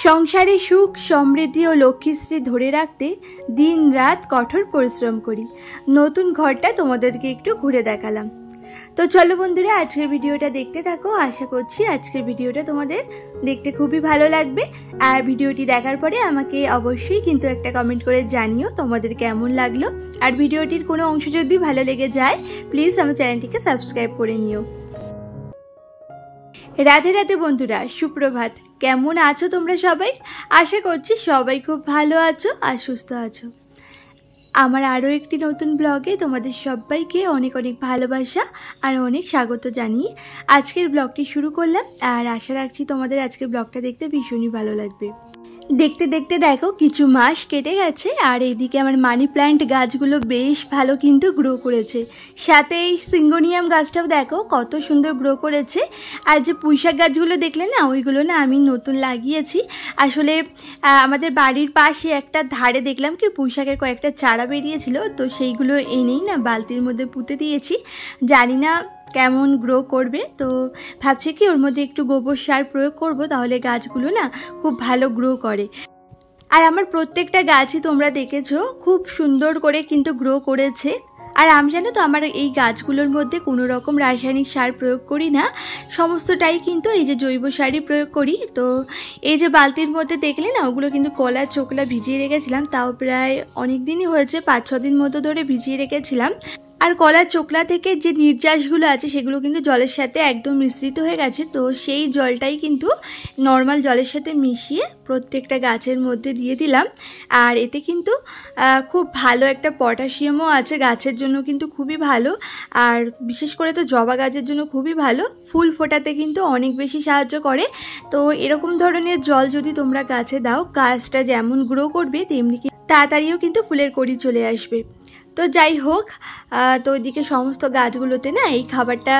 সংসারে সুখ সমৃদ্ধি ও লক্ষ্মীশ্রী ধরে রাখতে দিন রাত কঠোর পরিশ্রম করি। নতুন ঘরটা তোমাদেরকে একটু ঘুরে দেখালাম। তো চলো বন্ধুরা, আজকের ভিডিওটা দেখতে থাকো। আশা করছি আজকের ভিডিওটা তোমাদের দেখতে খুবই ভালো লাগবে। আর ভিডিওটি দেখার পরে আমাকে অবশ্যই কিন্তু একটা কমেন্ট করে জানিও তোমাদের কেমন লাগলো। আর ভিডিওটির কোনো অংশ যদি ভালো লেগে যায় প্লিজ আমার চ্যানেলটিকে সাবস্ক্রাইব করে নিও। রাধে রাধে বন্ধুরা, সুপ্রভাত। কেমন আছো তোমরা সবাই? আশা করছি সবাই খুব ভালো আছো আর সুস্থ আছো। আমার আরও একটি নতুন ব্লগে তোমাদের সবাইকে অনেক অনেক ভালোবাসা আর অনেক স্বাগত জানিয়ে আজকের ব্লগটি শুরু করলাম। আর আশা রাখছি তোমাদের আজকের ব্লগটা দেখতে ভীষণই ভালো লাগবে। দেখতে দেখতে দেখো কিছু মাস কেটে গেছে আর এইদিকে আমার মানি প্ল্যান্ট গাছগুলো বেশ ভালো কিন্তু গ্রো করেছে। সাথে এই সিঙ্গোনিয়াম গাছটাও দেখো কত সুন্দর গ্রো করেছে। আর যে পুঁইশাক গাছগুলো দেখলে না, ওইগুলো না আমি নতুন লাগিয়েছি। আসলে আমাদের বাড়ির পাশে একটা ধারে দেখলাম কি পুঁইশাকের কয়েকটা চারা বেরিয়েছিল, তো সেইগুলো এনেই না বালতির মধ্যে পুঁতে দিয়েছি। জানি না কেমন গ্রো করবে, তো ভাবছি কি ওর মধ্যে একটু গোবর সার প্রয়োগ করব, তাহলে গাছগুলো না খুব ভালো গ্রো করে। আর আমার প্রত্যেকটা গাছই তোমরা দেখেছো খুব সুন্দর করে কিন্তু গ্রো করেছে। আর আমি জানো তো আমার এই গাছগুলোর মধ্যে কোনো রকম রাসায়নিক সার প্রয়োগ করি না, সমস্তটাই কিন্তু এই যে জৈব সারই প্রয়োগ করি। তো এই যে বালতির মধ্যে দেখলে না, ওগুলো কিন্তু কলা চোকলা ভিজিয়ে রেখেছিলাম, তাও প্রায় অনেক দিনই হয়েছে, 5-6 দিন মতো ধরে ভিজিয়ে রেখেছিলাম। আর কলার চোকলা থেকে যে নির্যাসগুলো আছে সেগুলো কিন্তু জলের সাথে একদম মিশ্রিত হয়ে গেছে। তো সেই জলটাই কিন্তু নর্মাল জলের সাথে মিশিয়ে প্রত্যেকটা গাছের মধ্যে দিয়ে দিলাম। আর এতে কিন্তু খুব ভালো একটা পটাশিয়ামও আছে, গাছের জন্য কিন্তু খুবই ভালো। আর বিশেষ করে তো জবা গাছের জন্য খুবই ভালো, ফুল ফোটাতে কিন্তু অনেক বেশি সাহায্য করে। তো এরকম ধরনের জল যদি তোমরা গাছে দাও, গাছটা যেমন গ্রো করবে তেমনি তাড়াতাড়িও কিন্তু ফুলের কড়ি চলে আসবে। তো যাই হোক, তো ওইদিকে সমস্ত গাছগুলোতে না এই খাবারটা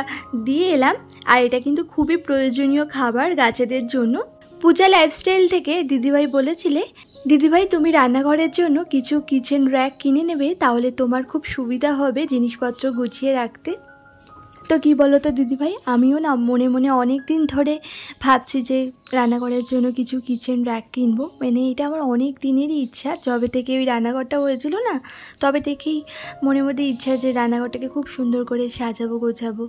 দিয়ে এলাম। আর এটা কিন্তু খুবই প্রয়োজনীয় খাবার গাছেদের জন্য। পূজা লাইফস্টাইল থেকে দিদিভাই বলেছিলে, দিদিভাই তুমি রান্নাঘরের জন্য কিছু কিচেন র্যাক কিনে নেবে, তাহলে তোমার খুব সুবিধা হবে জিনিসপত্র গুছিয়ে রাখতে। তো কী বলো তো দিদিভাই, আমিও না মনে মনে অনেক দিন ধরে ভাবছি যে রান্নাঘরের জন্য কিছু কিচেন র্যাক কিনবো। মানে এটা আমার অনেক দিনেরই ইচ্ছা, যবে থেকে ওই রান্নাঘরটা হয়েছিল না, তবে থেকেই মনের মধ্যে ইচ্ছা যে রান্নাঘরটাকে খুব সুন্দর করে সাজাবো গোছাবো।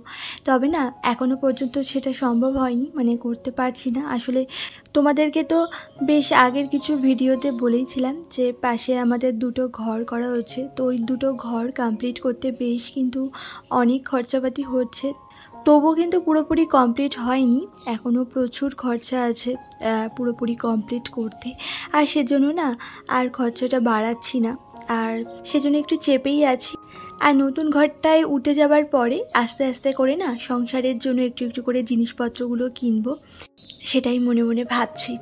তবে না এখনও পর্যন্ত সেটা সম্ভব হয়নি, মানে করতে পারছি না। আসলে তোমাদেরকে তো বেশ আগের কিছু ভিডিওতে বলেইছিলাম যে পাশে আমাদের 2টো ঘর করা হচ্ছে। তো ওই 2টো ঘর কমপ্লিট করতে বেশ কিন্তু অনেক খরচাপাতি হচ্ছে, তবুও কিন্তু পুরোপুরি কমপ্লিট হয়নি, এখনও প্রচুর খরচা আছে পুরোপুরি কমপ্লিট করতে। আর সেজন্য না আর খরচাটা বাড়াচ্ছি না, আর সেজন্য একটু চেপেই আছি। আর নতুন ঘরটায় উঠে যাবার পরে আস্তে আস্তে করে না সংসারের জন্য একটু একটু করে জিনিসপত্রগুলো কিনবো, সেটাই মনে মনে ভাবছি।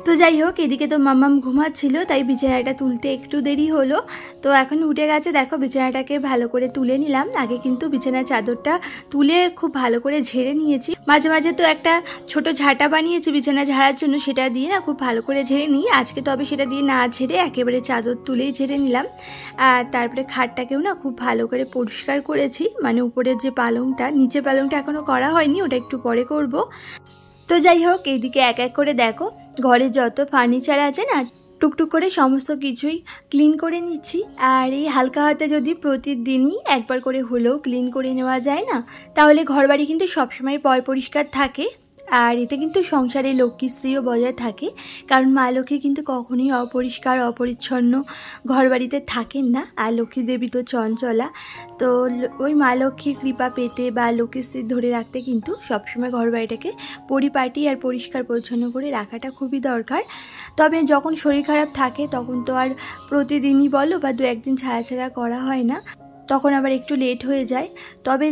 তো যাই হোক, এদিকে তো মাম্মাম ঘুমাচ্ছিল, তাই বিছানাটা তুলতে একটু দেরি হলো। তো এখন উঠে গেছে, দেখো বিছানাটাকে ভালো করে তুলে নিলাম। আগে কিন্তু বিছানার চাদরটা তুলে খুব ভালো করে ঝেড়ে নিয়েছি। মাঝে মাঝে তো একটা ছোট ঝাঁটা বানিয়েছি বিছানা ঝাড়ার জন্য, সেটা দিয়ে না খুব ভালো করে ঝেড়ে নিই। আজকে তবে সেটা দিয়ে না ঝেড়ে একেবারে চাদর তুলেই ঝেড়ে নিলাম। আর তারপরে খাটটাকেও না খুব ভালো করে পরিষ্কার করেছি, মানে উপরের যে পালংটা, নিচে পালংটা এখনও করা হয়নি, ওটা একটু পরে করব। তো যাই হোক, এইদিকে এক এক করে দেখো ঘরে যত ফার্নিচার আছে না, টুকটুক করে সমস্ত কিছুই ক্লিন করে নিচ্ছি। আর এই হালকা হাতে যদি প্রতিদিনই একবার করে হলেও ক্লিন করে নেওয়া যায় না, তাহলে ঘরবাড়ি কিন্তু সবসময় পরিষ্কার থাকে। আর এতে কিন্তু সংসারে লক্ষ্মীশ্রীও বজায় থাকে, কারণ মা লক্ষ্মী কিন্তু কখনোই অপরিষ্কার অপরিচ্ছন্ন ঘরবাড়িতে থাকেন না। আর লক্ষ্মী দেবী তো চঞ্চলা, তো ওই মা লক্ষ্মীর কৃপা পেতে বা লক্ষ্মীশ্রী ধরে রাখতে কিন্তু সবসময় ঘরবাড়িটাকে পরিপাটি আর পরিষ্কার পরিচ্ছন্ন করে রাখাটা খুবই দরকার। তবে যখন শরীর খারাপ থাকে তখন তো আর প্রতিদিনই বলো বা 2-1 দিন ছাড়া ছাড়া করা হয় না, তখন আবার একটু লেট হয়ে যায়। তবে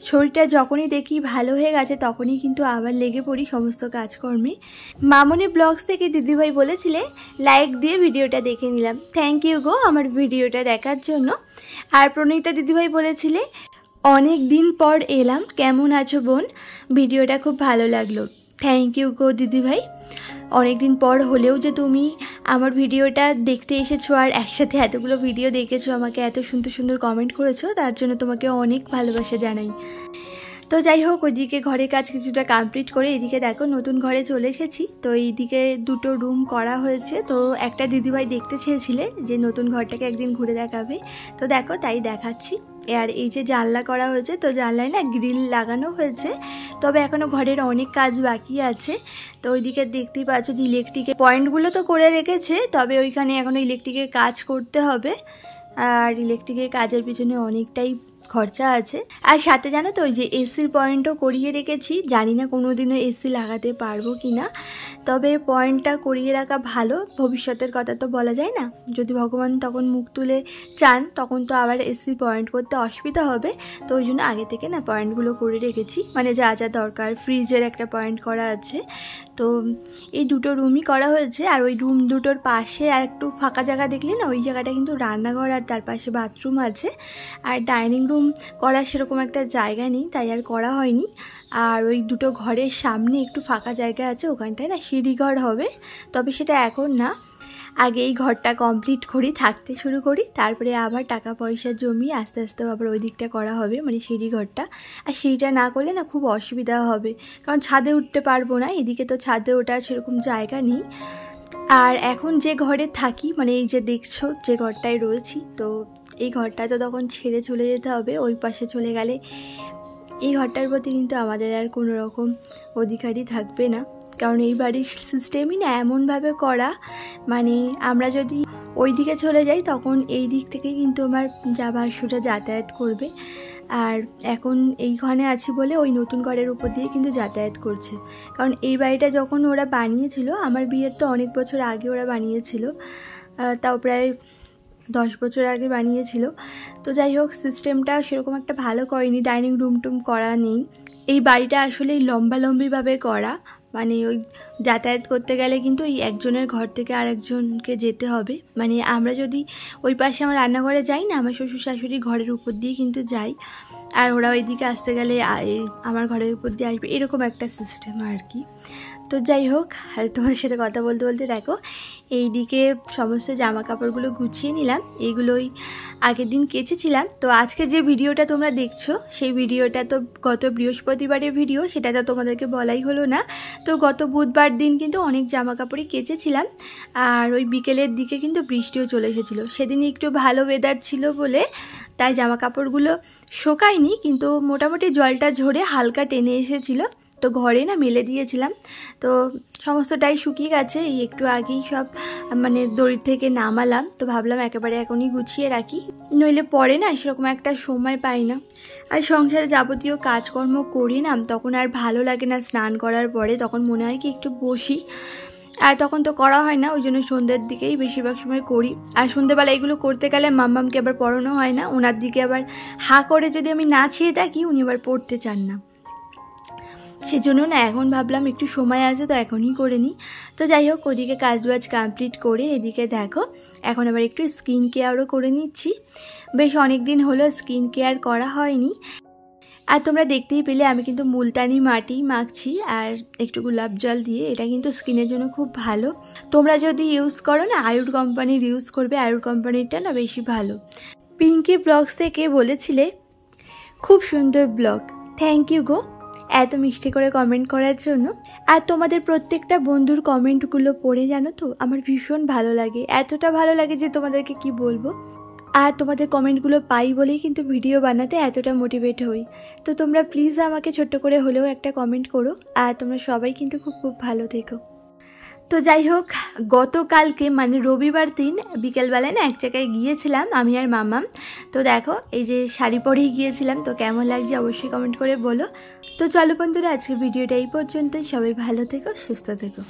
শরীরটা যখনই দেখি ভালো হয়ে গেছে তখনই কিন্তু আবার লেগে পড়ি সমস্ত কাজকর্মে। মামনি ব্লগস থেকে দিদিভাই বলেছিলে লাইক দিয়ে ভিডিওটা দেখে নিলাম, থ্যাংক ইউ গো আমার ভিডিওটা দেখার জন্য। আর প্রণীতা দিদিভাই বলেছিলে অনেক দিন পর এলাম, কেমন আছো বোন, ভিডিওটা খুব ভালো লাগলো। থ্যাংক ইউ গো দিদিভাই, অনেক দিন পর হলেও যে তুমি আমার ভিডিওটা দেখতে এসেছো আর একসাথে এতগুলো ভিডিও দেখেছো, আমাকে এত সুন্দর সুন্দর কমেন্ট করেছো, তার জন্য তোমাকে অনেক ভালোবাসা জানাই। তো যাই হোক, ওইদিকে ঘরের কাজ কিছুটা কমপ্লিট করে এদিকে দেখো নতুন ঘরে চলে এসেছি। তো এইদিকে দুটো রুম করা হয়েছে। তো একটা দিদিভাই দেখতে চেয়েছিলে যে নতুন ঘরটাকে একদিন ঘুরে দেখাবে, তো দেখো তাই দেখাচ্ছি। আর এই যে জানলা করা হয়েছে, তো জানলায় না গ্রিল লাগানো হয়েছে, তবে এখনও ঘরের অনেক কাজ বাকি আছে। তো ওইদিকে দেখতেই পাচ্ছ যে ইলেকট্রিকের পয়েন্টগুলো তো করে রেখেছে, তবে ওইখানে এখনও ইলেকট্রিকের কাজ করতে হবে। আর ইলেকট্রিকের কাজের পিছনে অনেকটাই খরচা আছে। আর সাথে জানো তো ওই যে এসির পয়েন্টও করিয়ে রেখেছি, জানি না কোনোদিনও এসি লাগাতে পারবো কি না, তবে পয়েন্টটা করিয়ে রাখা ভালো, ভবিষ্যতের কথা তো বলা যায় না, যদি ভগবান তখন মুখ তুলে চান তখন তো আবার এসি পয়েন্ট করতে অসুবিধা হবে। তো ওই জন্য আগে থেকে না পয়েন্টগুলো করে রেখেছি, মানে যা যা দরকার। ফ্রিজের একটা পয়েন্ট করা আছে। তো এই দুটো রুমই করা হয়েছে। আর ওই রুম দুটোর পাশে আর একটু ফাঁকা জায়গা দেখলে না, ওই জায়গাটা কিন্তু রান্নাঘর আর তার পাশে বাথরুম আছে। আর ডাইনিং রুম করার সেরকম একটা জায়গা নেই, তাই আর করা হয়নি। আর ওই দুটো ঘরের সামনে একটু ফাঁকা জায়গা আছে, ওখানটায় না সিঁড়িঘর হবে, তবে সেটা এখন না, আগে এই ঘরটা কমপ্লিট করি, থাকতে শুরু করি, তারপরে আবার টাকা পয়সা জমিয়ে আস্তে আস্তে আবার ওই দিকটা করা হবে, মানে সিঁড়িঘরটা। আর সিঁড়িটা না করলে না খুব অসুবিধা হবে, কারণ ছাদে উঠতে পারবো না, এদিকে তো ছাদে ওঠার সেরকম জায়গা নেই। আর এখন যে ঘরে থাকি, মানে এই যে দেখছো যে ঘরটায় রয়েছি, তো এই ঘরটা তো তখন ছেড়ে চলে যেতে হবে, ওই পাশে চলে গেলে এই ঘরটার প্রতি কিন্তু আমাদের আর কোনো রকম অধিকারই থাকবে না, কারণ এই বাড়ির সিস্টেমই না এমনভাবে করা, মানে আমরা যদি ওই দিকে চলে যাই তখন এই দিক থেকে কিন্তু আমার যা ভাসুরা যাতায়াত করবে। আর এখন এইখানে আছি বলে ওই নতুন ঘরের উপর দিয়ে কিন্তু যাতায়াত করছে, কারণ এই বাড়িটা যখন ওরা বানিয়েছিল, আমার বিয়ের তো অনেক বছর আগে ওরা বানিয়েছিল, তাও প্রায় 10 বছর আগে বানিয়েছিল। তো যাই হোক, সিস্টেমটা সেরকম একটা ভালো করেনি, ডাইনিং রুম টুম করা নেই। এই বাড়িটা আসলে লম্বালম্বিভাবে করা, মানে ওই যাতায়াত করতে গেলে কিন্তু এই একজনের ঘর থেকে আর একজনকে যেতে হবে, মানে আমরা যদি ওই পাশে আমার রান্নাঘরে যাই না, আমার শ্বশুর শাশুড়ি ঘরের উপর দিয়ে কিন্তু যাই, আর ওরা ওইদিকে আসতে গেলে আমার ঘরের উপর দিয়ে আসবে, এরকম একটা সিস্টেম আর কি। তো যাই হোক, আর তোমার সাথে কথা বলতে বলতে দেখো এইদিকে সমস্ত জামা কাপড়গুলো গুছিয়ে নিলাম, এইগুলোই আগের দিন কেচেছিলাম। তো আজকে যে ভিডিওটা তোমরা দেখছো, সেই ভিডিওটা তো গত বৃহস্পতিবারের ভিডিও, সেটা তো তোমাদেরকে বলাই হলো না। তো গত বুধবার দিন কিন্তু অনেক জামা কাপড়ই কেচেছিলাম, আর ওই বিকেলের দিকে কিন্তু বৃষ্টিও চলে এসেছিলো, সেদিন একটু ভালো ওয়েদার ছিল বলে তাই জামা কাপড়গুলো শোকায়নি, কিন্তু মোটামুটি জলটা ঝরে হালকা টেনে এসেছিলো, তো ঘরে না মেলে দিয়েছিলাম, তো সমস্তটাই শুকিয়ে গেছে। এই একটু আগেই সব মানে দড়ি থেকে নামালাম, তো ভাবলাম একেবারে এখনই গুছিয়ে রাখি, নইলে পরে না সেরকম একটা সময় পাই না। আর সংসারে যাবতীয় কাজকর্ম করি না, তখন আর ভালো লাগে না স্নান করার পরে, তখন মনে হয় কি একটু বসি, আর তখন তো করা হয় না, ওই জন্য সন্ধ্যের দিকেই বেশিরভাগ সময় করি। আর সন্ধ্যেবেলা এগুলো করতে গেলে মাম্মামকে আবার পড়ানো হয় না, ওনার দিকে আবার হা করে যদি আমি না ছেয়ে থাকি উনি আবার পড়তে চান না, সেজন্য না এখন ভাবলাম একটু সময় আছে তো এখনই করে নিই। তো যাই হোক, ওদিকে কাজবাজ কমপ্লিট করে এদিকে দেখো এখন আবার একটু স্কিন কেয়ারও করে নিচ্ছি, বেশ অনেক দিন হলো স্কিন কেয়ার করা হয়নি। আর তোমরা দেখতেই পেলে আমি কিন্তু মুলতানি মাটি মাখছি আর একটু গোলাপ জল দিয়ে, এটা কিন্তু স্কিনের জন্য খুব ভালো। তোমরা যদি ইউজ করো না, আয়ুর কোম্পানির ইউজ করবে, আয়ুর কোম্পানিরটা না বেশি ভালো। পিঙ্কি ব্লগস থেকে বলেছিলে খুব সুন্দর ব্লগ, থ্যাংক ইউ গো এত মিষ্টি করে কমেন্ট করার জন্য। আর তোমাদের প্রত্যেকটা বন্ধুর কমেন্টগুলো পড়ে জানো তো আমার ভীষণ ভালো লাগে, এতটা ভালো লাগে যে তোমাদেরকে কি বলবো। আর তোমাদের কমেন্টগুলো পাই বলেই কিন্তু ভিডিও বানাতে এতটা মোটিভেট হই। তো তোমরা প্লিজ আমাকে ছোট্ট করে হলেও একটা কমেন্ট করো, আর তোমরা সবাই কিন্তু খুব খুব ভালো থেকো। তো যাই হোক, গতকালকে মানে রবিবার দিন বিকেলবেলায় না এক জায়গায় গিয়েছিলাম আমি আর মামাম। তো দেখো এই যে শাড়ি পরেই গিয়েছিলাম, তো কেমন লাগছে অবশ্যই কমেন্ট করে বলো। তো চলো বন্ধুরা, আজকে ভিডিওটা এই পর্যন্তই, সবাই ভালো থেকো, সুস্থ থেকো।